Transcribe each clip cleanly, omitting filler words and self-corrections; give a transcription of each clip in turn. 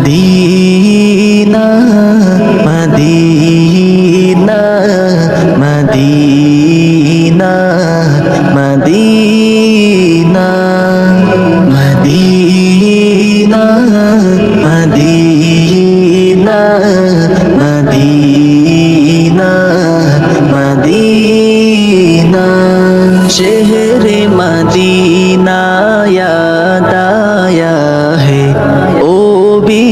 Medina Medina Medina Medina Medina Medina Medina Medina शहरे Medina याद आया है ओ भी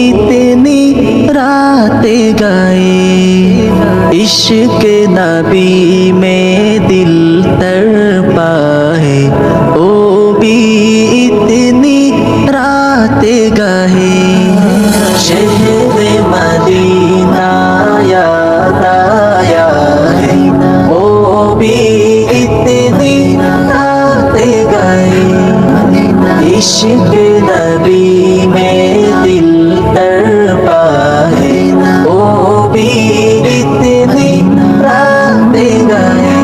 इतनी रात गए इश्क नबी में दिल तड़पा है ओ भी इतनी रात गए शहरे मदीना याद आया है ओ भी इतनी रात गए इश्क नबी में दिल तड़पा है ओ भी इतनी रात गए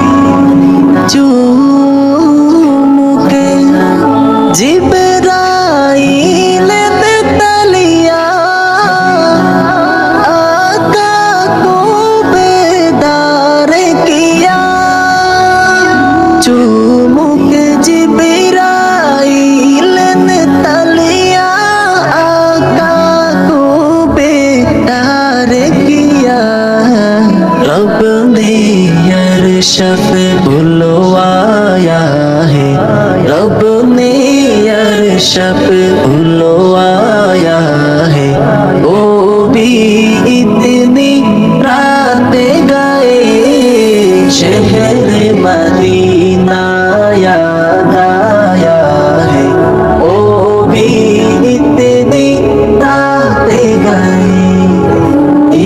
चूम के जिब्राइल ने तलिया आका को बेदार किया चूम के जिब्राइल ने तलिया आका को बेदार किया रब ने अरशफ बुलवाया है रब ने अरशफ बुलवाया है वो भी इतनी रात गए शहर मदीना याद आया है वो भी इतनी रात गए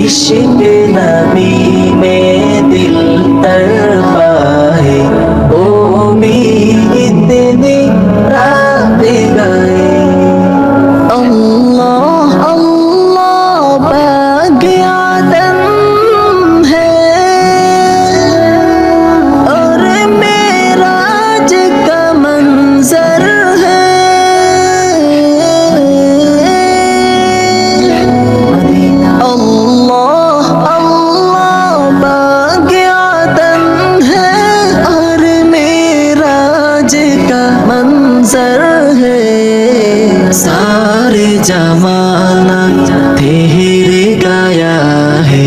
इश्क नबी में दिल तड़पा है वो भी इतनी रात गए अल्लाह अल्लाह बाग़े आदम है और मेराज का मंजर है अल्लाह अल्लाह बाग़े आदम है और मेराज का मंजर है सारे जमाना ठहर गया है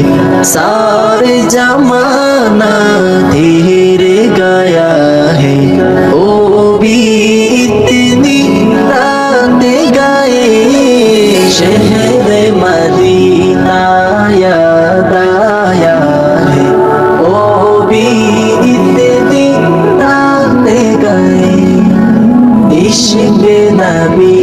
सारे जमाना ठहर गया है ओ भी इतनी रात गए शहर मदीना याद आया है ओ भी इतनी रात गए इश्क नबी